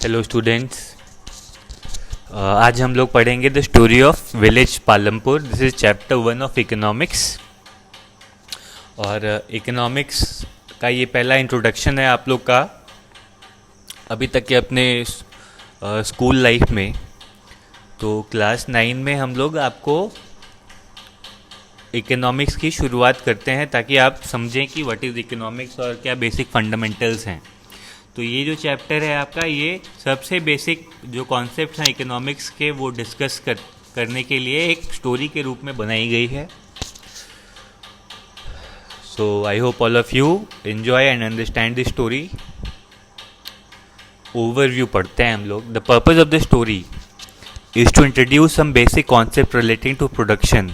Hello students, आज हम लोग पढ़ेंगे the story of village Palampur. This is chapter 1 of economics. और इकोनॉमिक्स का ये पहला इंट्रोडक्शन है आप लोग का अभी तक के अपने स्कूल लाइफ में। तो क्लास 9 में हम लोग आपको इकोनॉमिक्स की शुरुआत करते हैं ताकि आप समझें कि व्हाट इज़ इकोनॉमिक्स और क्या बेसिक फंडामेंटल्स हैं। तो ये जो चैप्टर है आपका, ये सबसे बेसिक जो कॉन्सेप्ट्स हैं इकोनॉमिक्स के वो डिस्कस करने के लिए एक स्टोरी के रूप में बनाई गई है। So I hope all of you enjoy and understand the story. Overview पढ़ते हैं हम लोग। The purpose of the story is to introduce some basic concept relating to production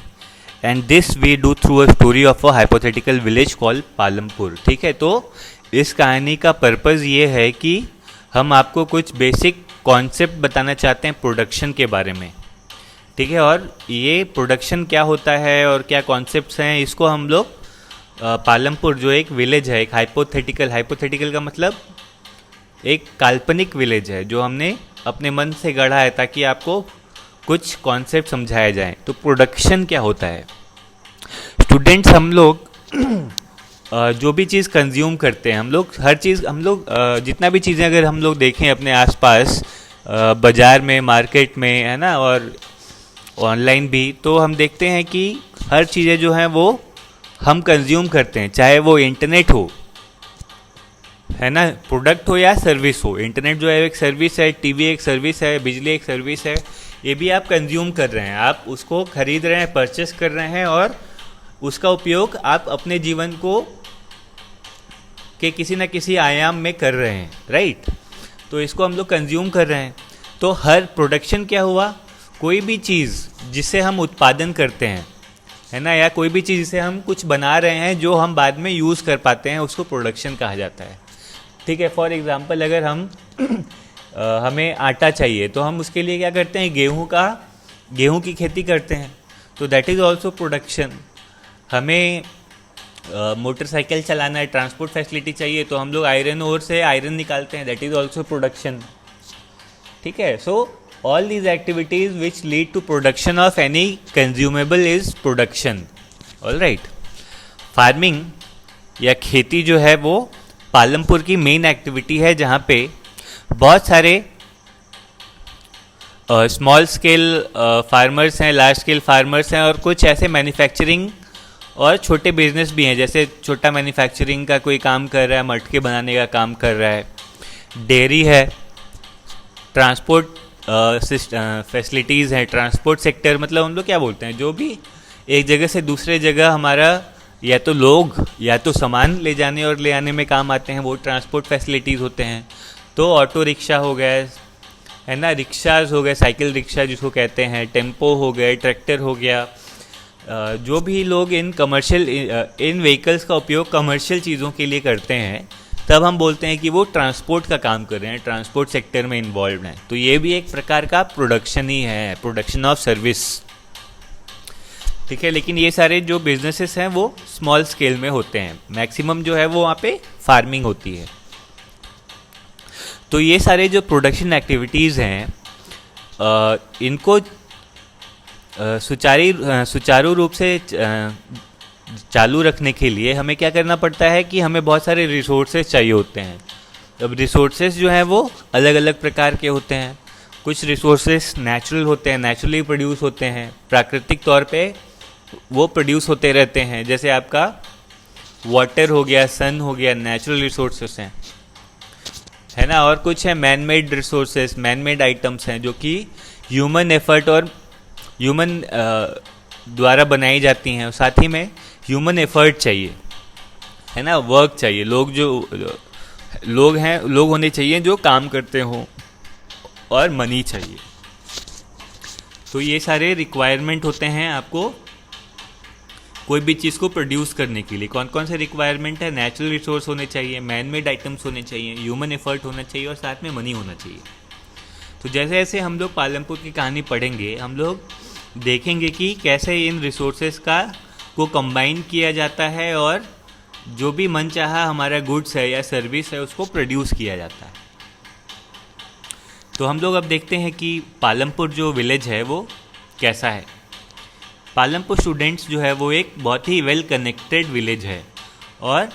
and this we do through a story of a hypothetical village called Palampur. ठीक है, तो इस कहानी का पर्पज़ ये है कि हम आपको कुछ बेसिक कॉन्सेप्ट बताना चाहते हैं प्रोडक्शन के बारे में। ठीक है, और ये प्रोडक्शन क्या होता है और क्या कॉन्सेप्ट्स हैं, इसको हम लोग पालमपुर जो एक विलेज है, एक हाइपोथेटिकल का मतलब एक काल्पनिक विलेज है जो हमने अपने मन से गढ़ा है ताकि आपको कुछ कॉन्सेप्ट समझाया जाए। तो प्रोडक्शन क्या होता है स्टूडेंट्स? हम लोग जो भी चीज़ कंज्यूम करते हैं, हम लोग हर चीज़, हम लोग जितना भी चीज़ें अगर हम लोग देखें अपने आसपास बाज़ार में, मार्केट में, है ना, और ऑनलाइन भी, तो हम देखते हैं कि हर चीज़ें जो हैं वो हम कंज्यूम करते हैं, चाहे वो इंटरनेट हो, है ना, प्रोडक्ट हो या सर्विस हो। इंटरनेट जो है एक सर्विस है, टीवी एक सर्विस है, बिजली एक सर्विस है। ये भी आप कंज्यूम कर रहे हैं, आप उसको खरीद रहे हैं, परचेस कर रहे हैं और उसका उपयोग आप अपने जीवन को के किसी न किसी आयाम में कर रहे हैं, राइट। तो इसको हम लोग कंज्यूम कर रहे हैं। तो हर प्रोडक्शन क्या हुआ? कोई भी चीज़ जिसे हम उत्पादन करते हैं, है ना, या कोई भी चीज़ जिसे हम कुछ बना रहे हैं जो हम बाद में यूज़ कर पाते हैं, उसको प्रोडक्शन कहा जाता है। ठीक है, फॉर एग्जांपल अगर हम हमें आटा चाहिए तो हम उसके लिए क्या करते हैं? गेहूँ की खेती करते हैं, तो दैट इज़ ऑल्सो प्रोडक्शन। हमें मोटरसाइकिल चलाना है, ट्रांसपोर्ट फैसिलिटी चाहिए, तो हम लोग आयरन ओर से आयरन निकालते हैं, दैट इज़ ऑल्सो प्रोडक्शन। ठीक है, so all these activities which lead to production of any consumable is production. All right. Farming या खेती जो है वो पालमपुर की मेन एक्टिविटी है, जहाँ पे बहुत सारे स्मॉल स्केल फार्मर्स हैं, लार्ज स्केल फार्मर्स हैं, और कुछ ऐसे मैन्युफैक्चरिंग और छोटे बिजनेस भी हैं, जैसे छोटा मैन्युफैक्चरिंग का कोई काम कर रहा है, मटके बनाने का काम कर रहा है, डेयरी है, ट्रांसपोर्ट फैसिलिटीज़ हैं। ट्रांसपोर्ट सेक्टर मतलब हम लोग क्या बोलते हैं, जो भी एक जगह से दूसरे जगह हमारा या तो लोग या तो सामान ले जाने और ले आने में काम आते हैं, वो ट्रांसपोर्ट फैसिलिटीज़ होते हैं। तो ऑटो रिक्शा हो गए, है ना, रिक्शाज हो गए, साइकिल रिक्शा जिसको कहते हैं, टेम्पो हो गए, ट्रैक्टर हो गया। जो भी लोग इन व्हीकल्स का उपयोग कमर्शियल चीज़ों के लिए करते हैं, तब हम बोलते हैं कि वो ट्रांसपोर्ट का काम कर रहे हैं, ट्रांसपोर्ट सेक्टर में इन्वॉल्व हैं। तो ये भी एक प्रकार का प्रोडक्शन ही है, प्रोडक्शन ऑफ सर्विस। ठीक है, लेकिन ये सारे जो बिजनेसेस हैं वो स्मॉल स्केल में होते हैं, मैक्सिमम जो है वो वहाँ पे फार्मिंग होती है। तो ये सारे जो प्रोडक्शन एक्टिविटीज़ हैं, इनको सुचारू रूप से चालू रखने के लिए हमें क्या करना पड़ता है कि हमें बहुत सारे रिसोर्सेज चाहिए होते हैं। अब रिसोर्सेज जो हैं वो अलग अलग प्रकार के होते हैं। कुछ रिसोर्सेज नेचुरल होते हैं, नेचुरली प्रोड्यूस होते हैं, प्राकृतिक तौर पे वो प्रोड्यूस होते रहते हैं, जैसे आपका वाटर हो गया, सन हो गया, नेचुरल रिसोर्सेज हैं, है ना। और कुछ है man made resources, man made items हैं जो कि ह्यूमन एफर्ट और ह्यूमन द्वारा बनाई जाती हैं, और साथ ही में ह्यूमन एफर्ट चाहिए, है ना, वर्क चाहिए, लोग होने चाहिए जो काम करते हों, और मनी चाहिए। तो ये सारे रिक्वायरमेंट होते हैं आपको कोई भी चीज़ को प्रोड्यूस करने के लिए। कौन कौन से रिक्वायरमेंट है? नेचुरल रिसोर्स होने चाहिए, मैन मेड आइटम्स होने चाहिए, ह्यूमन एफर्ट होना चाहिए, और साथ में मनी होना चाहिए। तो जैसे जैसे हम लोग पालमपुर की कहानी पढ़ेंगे, हम लोग देखेंगे कि कैसे इन रिसोर्सेज को कंबाइन किया जाता है और जो भी मनचाहा हमारा गुड्स है या सर्विस है उसको प्रोड्यूस किया जाता है। तो हम लोग अब देखते हैं कि पालमपुर जो विलेज है वो कैसा है। पालमपुर स्टूडेंट्स जो है वो एक बहुत ही वेल कनेक्टेड विलेज है और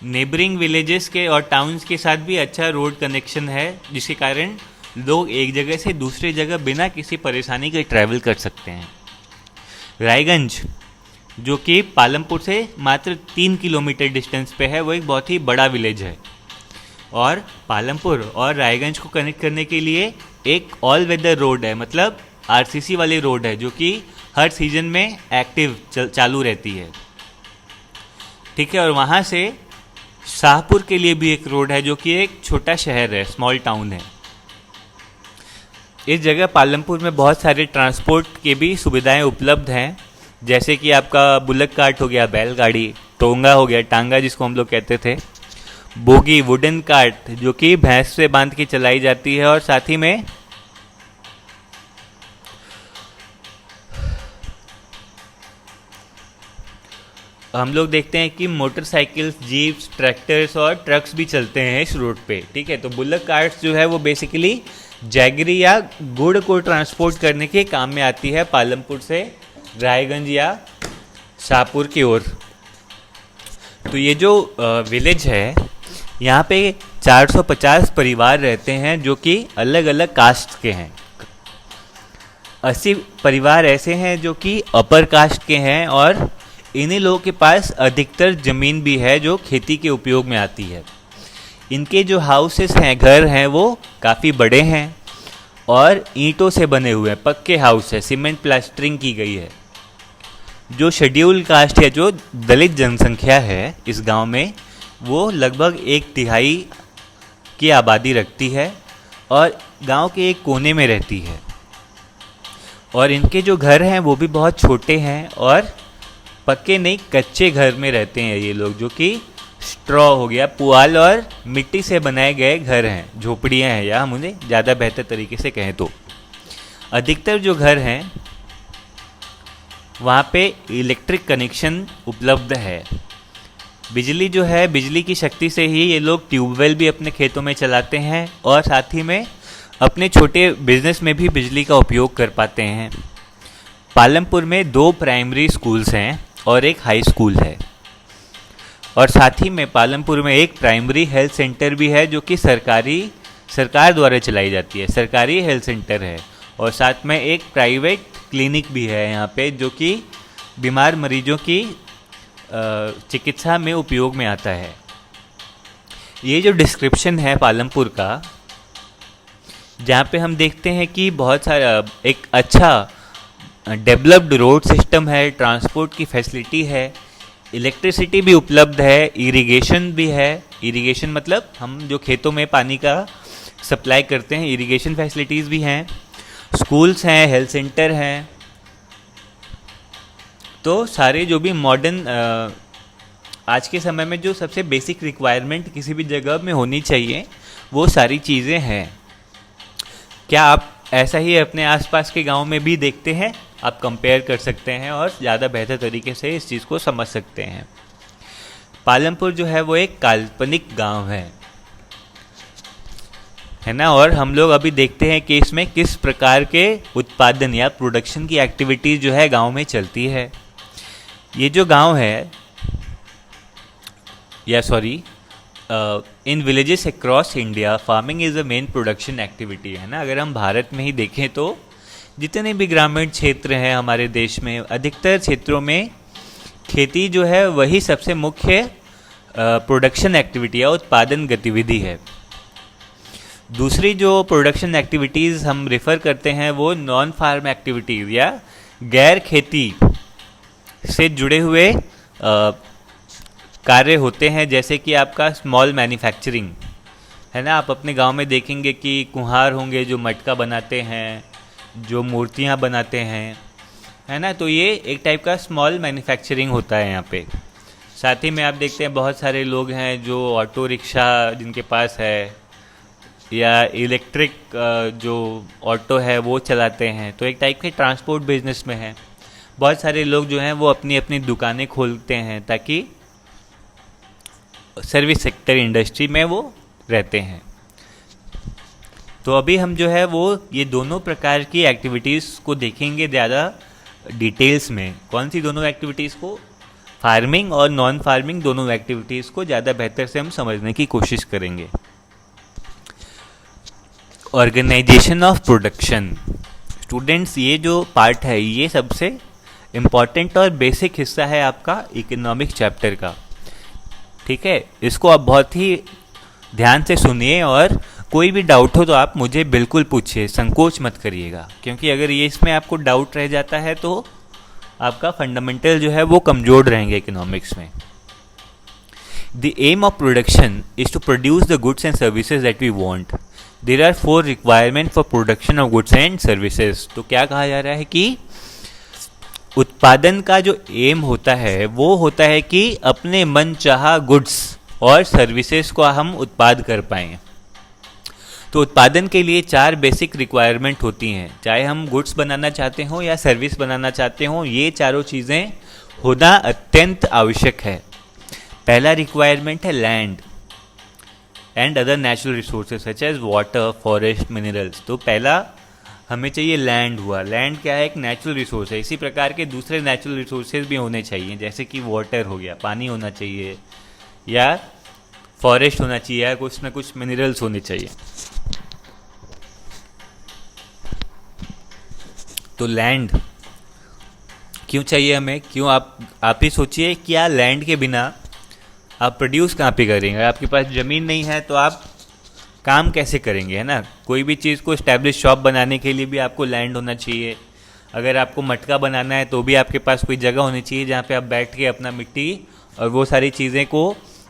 नेबरिंग विलेजेस के और टाउन्स के साथ भी अच्छा रोड कनेक्शन है, जिसके कारण लोग एक जगह से दूसरी जगह बिना किसी परेशानी के ट्रैवल कर सकते हैं। रायगंज जो कि पालमपुर से मात्र 3 किलोमीटर डिस्टेंस पे है, वो एक बहुत ही बड़ा विलेज है और पालमपुर और रायगंज को कनेक्ट करने के लिए एक ऑल वेदर रोड है, मतलब आरसीसी वाली रोड है जो कि हर सीजन में एक्टिव चालू रहती है। ठीक है, और वहाँ से शाहपुर के लिए भी एक रोड है जो कि एक छोटा शहर है, स्मॉल टाउन है। इस जगह पालमपुर में बहुत सारे ट्रांसपोर्ट के भी सुविधाएं उपलब्ध हैं, जैसे कि आपका बुलक कार्ट हो गया, बैलगाड़ी, टोंगा हो गया, टांगा जिसको हम लोग कहते थे, बोगी वुडन कार्ट जो कि भैंस से बांध के चलाई जाती है, और साथ ही में हम लोग देखते हैं कि मोटरसाइकिल्स, जीप्स, ट्रैक्टर्स और ट्रक्स भी चलते हैं इस रोड पे। ठीक है, तो बुलक कार्ट्स जो है वो बेसिकली जैगरी या गुड़ को ट्रांसपोर्ट करने के काम में आती है पालमपुर से रायगंज या शाहपुर की ओर। तो ये जो विलेज है, यहाँ पे 450 परिवार रहते हैं जो कि अलग अलग कास्ट के हैं। 80 परिवार ऐसे हैं जो कि अपर कास्ट के हैं और इन्हीं लोगों के पास अधिकतर ज़मीन भी है जो खेती के उपयोग में आती है। इनके जो हाउसेस हैं, घर हैं, वो काफ़ी बड़े हैं और ईंटों से बने हुए हैं, पक्के हाउस है, सीमेंट प्लास्टरिंग की गई है। जो शेड्यूल कास्ट या जो दलित जनसंख्या है इस गांव में, वो लगभग 1/3 की आबादी रखती है और गांव के एक कोने में रहती है। और इनके जो घर हैं वो भी बहुत छोटे हैं और पक्के नहीं, कच्चे घर में रहते हैं ये लोग, जो कि स्ट्रॉ हो गया, पुआल और मिट्टी से बनाए गए घर हैं, झोपड़ियाँ हैं, या हम उन्हें ज़्यादा बेहतर तरीके से कहें तो। अधिकतर जो घर हैं वहाँ पे इलेक्ट्रिक कनेक्शन उपलब्ध है। बिजली जो है, बिजली की शक्ति से ही ये लोग ट्यूबवेल भी अपने खेतों में चलाते हैं और साथ ही में अपने छोटे बिजनेस में भी बिजली का उपयोग कर पाते हैं। पालमपुर में 2 प्राइमरी स्कूल्स हैं और एक हाई स्कूल है, और साथ ही में पालमपुर में एक प्राइमरी हेल्थ सेंटर भी है जो कि सरकार द्वारा चलाई जाती है, सरकारी हेल्थ सेंटर है। और साथ में एक प्राइवेट क्लिनिक भी है यहाँ पे जो कि बीमार मरीजों की चिकित्सा में उपयोग में आता है। ये जो डिस्क्रिप्शन है पालमपुर का, जहाँ पे हम देखते हैं कि बहुत सारा एक अच्छा डेवलप्ड रोड सिस्टम है, ट्रांसपोर्ट की फैसिलिटी है, इलेक्ट्रिसिटी भी उपलब्ध है, इरिगेशन भी है। इरिगेशन मतलब हम जो खेतों में पानी का सप्लाई करते हैं, इरिगेशन फैसिलिटीज़ भी हैं, स्कूल्स हैं, हेल्थ सेंटर हैं। तो सारे जो भी मॉडर्न आज के समय में जो सबसे बेसिक रिक्वायरमेंट किसी भी जगह में होनी चाहिए, वो सारी चीज़ें हैं। क्या आप ऐसा ही अपने आसपास के गांव में भी देखते हैं? आप कंपेयर कर सकते हैं और ज़्यादा बेहतर तरीके से इस चीज़ को समझ सकते हैं। पालमपुर जो है वो एक काल्पनिक गांव है ना, और हम लोग अभी देखते हैं कि इसमें किस प्रकार के उत्पादन या प्रोडक्शन की एक्टिविटीज़ जो है गांव में चलती है। ये जो गांव है, in villages across India farming is a main production activity, है ना। अगर हम भारत में ही देखें तो जितने भी ग्रामीण क्षेत्र हैं हमारे देश में, अधिकतर क्षेत्रों में खेती जो है वही सबसे मुख्य प्रोडक्शन एक्टिविटी या उत्पादन गतिविधि है। दूसरी जो प्रोडक्शन एक्टिविटीज़ हम रेफ़र करते हैं वो नॉन फार्म एक्टिविटीज़ या गैर खेती से जुड़े हुए कार्य होते हैं, जैसे कि आपका स्मॉल मैन्युफैक्चरिंग, है ना। आप अपने गांव में देखेंगे कि कुम्हार होंगे जो मटका बनाते हैं, जो मूर्तियां बनाते हैं, है ना। तो ये एक टाइप का स्मॉल मैन्युफैक्चरिंग होता है यहाँ पे। साथ ही में आप देखते हैं बहुत सारे लोग हैं जो ऑटो रिक्शा जिनके पास है या इलेक्ट्रिक जो ऑटो है वो चलाते हैं, तो एक टाइप के ट्रांसपोर्ट बिजनेस में है। बहुत सारे लोग जो हैं वो अपनी अपनी दुकानें खोलते हैं ताकि सर्विस सेक्टर इंडस्ट्री में वो रहते हैं। तो अभी हम जो है वो ये दोनों प्रकार की एक्टिविटीज़ को देखेंगे ज़्यादा डिटेल्स में। कौन सी दोनों एक्टिविटीज़ को? फार्मिंग और नॉन फार्मिंग दोनों एक्टिविटीज़ को ज़्यादा बेहतर से हम समझने की कोशिश करेंगे। Organisation of production. स्टूडेंट्स, ये जो पार्ट है ये सबसे इम्पॉर्टेंट और बेसिक हिस्सा है आपका इकोनॉमिक चैप्टर का। ठीक है, इसको आप बहुत ही ध्यान से सुनिए और कोई भी डाउट हो तो आप मुझे बिल्कुल पूछिए, संकोच मत करिएगा, क्योंकि अगर ये इसमें आपको डाउट रह जाता है तो आपका फंडामेंटल जो है वो कमज़ोर रहेंगे इकोनॉमिक्स में। The aim of production is to produce the goods and services that we want. There are 4 requirement for production of goods and services. तो क्या कहा जा रहा है कि उत्पादन का जो एम होता है वो होता है कि अपने मन चाहा गुड्स और सर्विसेज को हम उत्पाद कर पाएँ। तो उत्पादन के लिए 4 बेसिक रिक्वायरमेंट होती हैं, चाहे हम गुड्स बनाना चाहते हो या सर्विस बनाना चाहते हो, ये चारों चीज़ें होना अत्यंत आवश्यक है। पहला रिक्वायरमेंट है land and other natural resources such as water, forest, minerals. तो पहला हमें चाहिए लैंड हुआ। लैंड क्या है? एक नेचुरल रिसोर्स है। इसी प्रकार के दूसरे नेचुरल रिसोर्सेज भी होने चाहिए, जैसे कि वाटर हो गया, पानी होना चाहिए, या फॉरेस्ट होना चाहिए, या कुछ ना कुछ मिनरल्स होने चाहिए। तो लैंड क्यों चाहिए हमें? क्यों? आप ही सोचिए, क्या लैंड के बिना आप प्रोड्यूस कहाँ पे करेंगे? आपके पास ज़मीन नहीं है तो आप काम कैसे करेंगे, है ना? कोई भी चीज़ को इस्टेब्लिश शॉप बनाने के लिए भी आपको लैंड होना चाहिए। अगर आपको मटका बनाना है तो भी आपके पास कोई जगह होनी चाहिए जहाँ पे आप बैठ के अपना मिट्टी और वो सारी चीज़ें को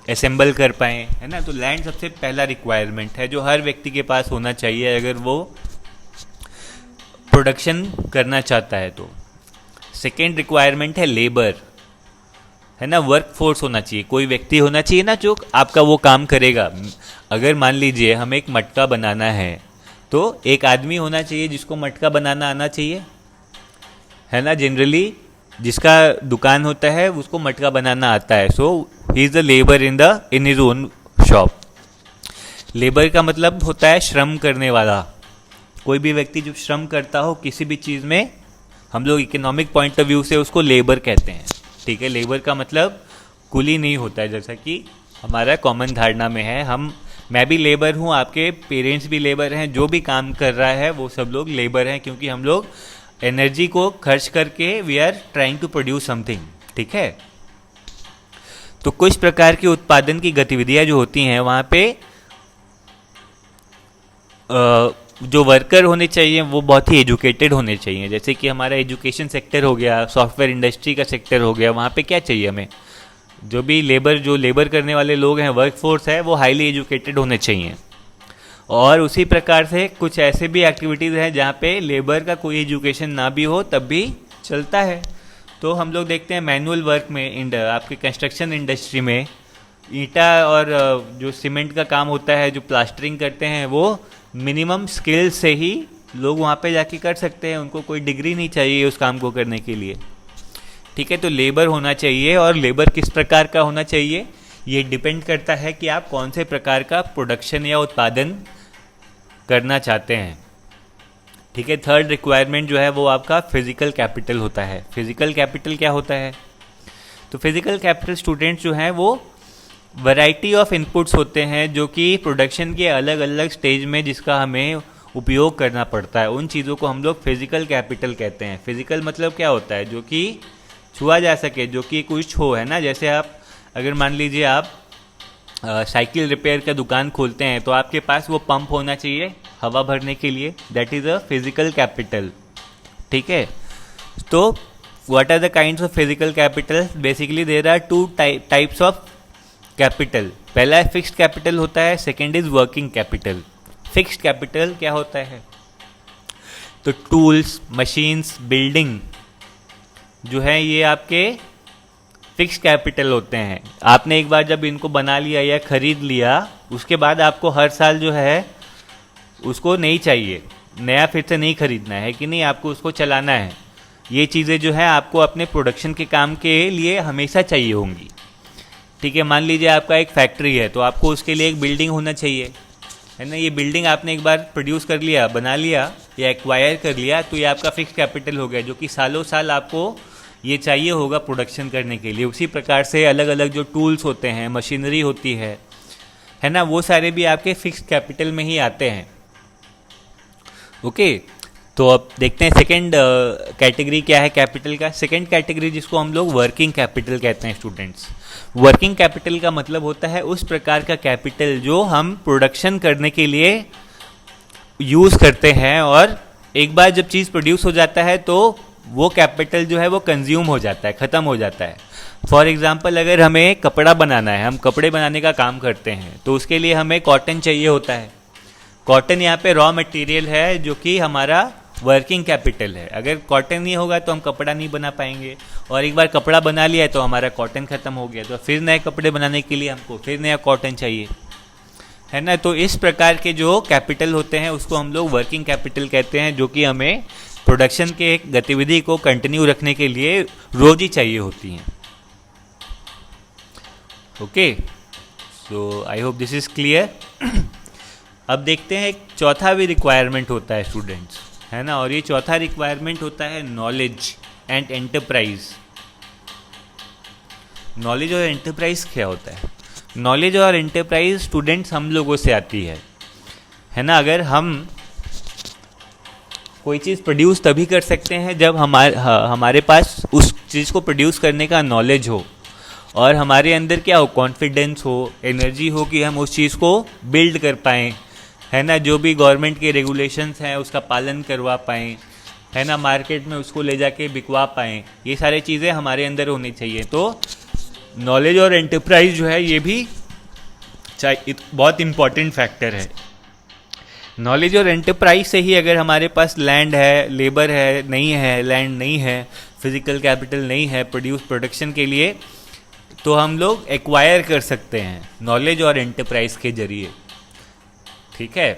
असेंबल कर पाएँ, है ना? तो लैंड सबसे पहला रिक्वायरमेंट है जो हर व्यक्ति के पास होना चाहिए अगर वो प्रोडक्शन करना चाहता है। तो सेकेंड रिक्वायरमेंट है लेबर, है ना? वर्क फोर्स होना चाहिए, कोई व्यक्ति होना चाहिए ना जो आपका वो काम करेगा। अगर मान लीजिए हमें एक मटका बनाना है तो एक आदमी होना चाहिए जिसको मटका बनाना आना चाहिए, है ना? जनरली जिसका दुकान होता है उसको मटका बनाना आता है। So he is the labour in his own shop. Labour का मतलब होता है श्रम करने वाला। कोई भी व्यक्ति जो श्रम करता हो किसी भी चीज़ में, हम लोग इकोनॉमिक पॉइंट ऑफ व्यू से उसको लेबर कहते हैं। ठीक है, लेबर का मतलब कुली नहीं होता है, जैसा कि हमारा कॉमन धारणा में है। मैं भी लेबर हूँ, आपके पेरेंट्स भी लेबर हैं, जो भी काम कर रहा है वो सब लोग लेबर हैं, क्योंकि हम लोग एनर्जी को खर्च करके we are trying to produce something. ठीक है, तो कुछ प्रकार की उत्पादन की गतिविधियाँ जो होती हैं वहाँ पे जो वर्कर होने चाहिए वो बहुत ही एजुकेटेड होने चाहिए। जैसे कि हमारा एजुकेशन सेक्टर हो गया, सॉफ्टवेयर इंडस्ट्री का सेक्टर हो गया, वहाँ पे क्या चाहिए हमें? जो लेबर करने वाले लोग हैं, वर्क फोर्स है, वो हाईली एजुकेटेड होने चाहिए। और उसी प्रकार से कुछ ऐसे भी एक्टिविटीज़ हैं जहाँ पे लेबर का कोई एजुकेशन ना भी हो तब भी चलता है। तो हम लोग देखते हैं मैनुअल वर्क में, आपके कंस्ट्रक्शन इंडस्ट्री में ईंटा और जो सीमेंट का काम होता है, जो प्लास्टरिंग करते हैं, वो मिनिमम स्किल से ही लोग वहाँ पे जाके कर सकते हैं। उनको कोई डिग्री नहीं चाहिए उस काम को करने के लिए। ठीक है, तो लेबर होना चाहिए। और लेबर किस प्रकार का होना चाहिए ये डिपेंड करता है कि आप कौन से प्रकार का प्रोडक्शन या उत्पादन करना चाहते हैं। ठीक है, थर्ड रिक्वायरमेंट जो है वो आपका फिजिकल कैपिटल होता है। फिजिकल कैपिटल क्या होता है? तो फिजिकल कैपिटल स्टूडेंट्स जो हैं वो वैरायटी ऑफ इनपुट्स होते हैं जो कि प्रोडक्शन के अलग अलग स्टेज में जिसका हमें उपयोग करना पड़ता है, उन चीज़ों को हम लोग फिजिकल कैपिटल कहते हैं। फिजिकल मतलब क्या होता है? जो कि छुआ जा सके, जो कि कुछ हो, है ना? जैसे आप अगर मान लीजिए आप साइकिल रिपेयर का दुकान खोलते हैं तो आपके पास वो पंप होना चाहिए हवा भरने के लिए, that is a physical capital. ठीक है, तो what are the kinds of physical capital? Basically there are 2 types of capital. पहला है फिक्स्ड कैपिटल होता है, second is working capital. Fixed capital क्या होता है? तो टूल्स, मशीन्स, बिल्डिंग जो है ये आपके फिक्स्ड कैपिटल होते हैं। आपने एक बार जब इनको बना लिया या खरीद लिया, उसके बाद आपको हर साल जो है उसको नहीं चाहिए, नया फिर से नहीं खरीदना है कि नहीं, आपको उसको चलाना है। ये चीज़ें जो है आपको अपने प्रोडक्शन के काम के लिए हमेशा चाहिए होंगी। ठीक है, मान लीजिए आपका एक फैक्ट्री है तो आपको उसके लिए एक बिल्डिंग होना चाहिए, है ना। ये बिल्डिंग आपने एक बार प्रोड्यूस कर लिया, बना लिया या एक्वायर कर लिया, तो ये आपका फिक्स कैपिटल हो गया, जो कि सालों साल आपको ये चाहिए होगा प्रोडक्शन करने के लिए। उसी प्रकार से अलग अलग जो टूल्स होते हैं, मशीनरी होती है ना, वो सारे भी आपके फिक्स कैपिटल में ही आते हैं। ओके, तो अब देखते हैं सेकंड कैटेगरी क्या है कैपिटल का। सेकंड कैटेगरी जिसको हम लोग वर्किंग कैपिटल कहते हैं स्टूडेंट्स। वर्किंग कैपिटल का मतलब होता है उस प्रकार का कैपिटल जो हम प्रोडक्शन करने के लिए यूज़ करते हैं, और एक बार जब चीज़ प्रोड्यूस हो जाता है तो वो कैपिटल जो है वो कंज्यूम हो जाता है, ख़त्म हो जाता है। फॉर एग्जाम्पल, अगर हमें कपड़ा बनाना है, हम कपड़े बनाने का काम करते हैं, तो उसके लिए हमें कॉटन चाहिए होता है। कॉटन यहाँ पे रॉ मटेरियल है जो कि हमारा वर्किंग कैपिटल है। अगर कॉटन नहीं होगा तो हम कपड़ा नहीं बना पाएंगे, और एक बार कपड़ा बना लिया है तो हमारा कॉटन ख़त्म हो गया, तो फिर नए कपड़े बनाने के लिए हमको फिर नया कॉटन चाहिए, है ना। तो इस प्रकार के जो कैपिटल होते हैं उसको हम लोग वर्किंग कैपिटल कहते हैं, जो कि हमें प्रोडक्शन के एक गतिविधि को कंटिन्यू रखने के लिए रोज ही चाहिए होती हैं। Okay, so I hope this is clear. अब देखते हैं एक चौथा भी रिक्वायरमेंट होता है स्टूडेंट्स, है ना, और ये चौथा रिक्वायरमेंट होता है नॉलेज एंड एंटरप्राइज। नॉलेज और एंटरप्राइज क्या होता है? नॉलेज और एंटरप्राइज स्टूडेंट्स हम लोगों से आती है ना। अगर हम कोई चीज़ प्रोड्यूस तभी कर सकते हैं जब हमारे पास उस चीज़ को प्रोड्यूस करने का नॉलेज हो, और हमारे अंदर क्या हो, कॉन्फिडेंस हो, एनर्जी हो कि हम उस चीज़ को बिल्ड कर पाएँ, है ना। जो भी गवर्नमेंट के रेगुलेशंस हैं उसका पालन करवा पाएँ, है ना, मार्केट में उसको ले जाके बिकवा पाएँ, ये सारी चीज़ें हमारे अंदर होनी चाहिए। तो नॉलेज और एंटरप्राइज जो है ये भी बहुत इम्पॉर्टेंट फैक्टर है। नॉलेज और एंटरप्राइज से ही अगर हमारे पास लैंड है, लेबर है, नहीं है, लैंड नहीं है, फिजिकल कैपिटल नहीं है प्रोडक्शन के लिए, तो हम लोग एक्वायर कर सकते हैं नॉलेज और एंटरप्राइज के जरिए। ठीक है,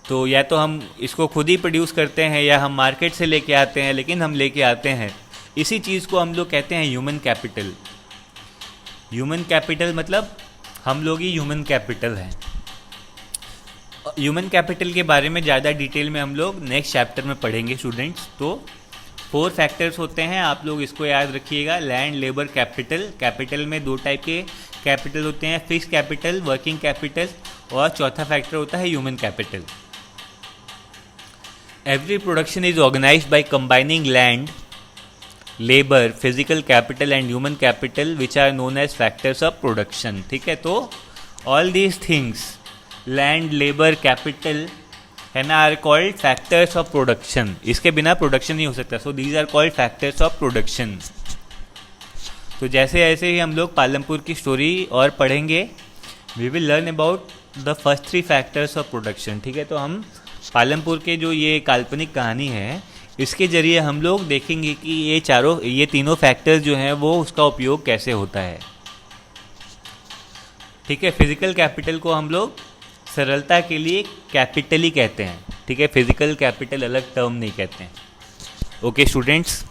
तो या तो हम इसको खुद ही प्रोड्यूस करते हैं या हम मार्केट से लेके आते हैं, लेकिन हम लेके आते हैं इसी चीज़ को हम लोग कहते हैं ह्यूमन कैपिटल। ह्यूमन कैपिटल मतलब हम लोग ही ह्यूमन कैपिटल हैं। ह्यूमन कैपिटल के बारे में ज़्यादा डिटेल में हम लोग नेक्स्ट चैप्टर में पढ़ेंगे स्टूडेंट्स। तो 4 फैक्टर्स होते हैं, आप लोग इसको याद रखिएगा। Land, labour, capital. कैपिटल में 2 टाइप के कैपिटल होते हैं, फिक्स कैपिटल, वर्किंग कैपिटल, और चौथा फैक्टर होता है human capital. Every production is organised by combining land, labour, physical capital and human capital which are known as factors of production. ठीक है, तो all these things, land, labour, capital, है ना, are called factors of production. इसके बिना production नहीं हो सकता। So these are called factors of production. तो जैसे ऐसे ही हम लोग पालमपुर की स्टोरी और पढ़ेंगे, we will learn about the first 3 factors of production. ठीक है, तो हम पालमपुर के जो ये काल्पनिक कहानी है, इसके जरिए हम लोग देखेंगे कि ये तीनों फैक्टर्स जो हैं वो उसका उपयोग कैसे होता है। ठीक है, फिजिकल कैपिटल को हम लोग सरलता के लिए कैपिटल ही कहते हैं। ठीक है, फिजिकल कैपिटल अलग टर्म नहीं कहते हैं। Okay students,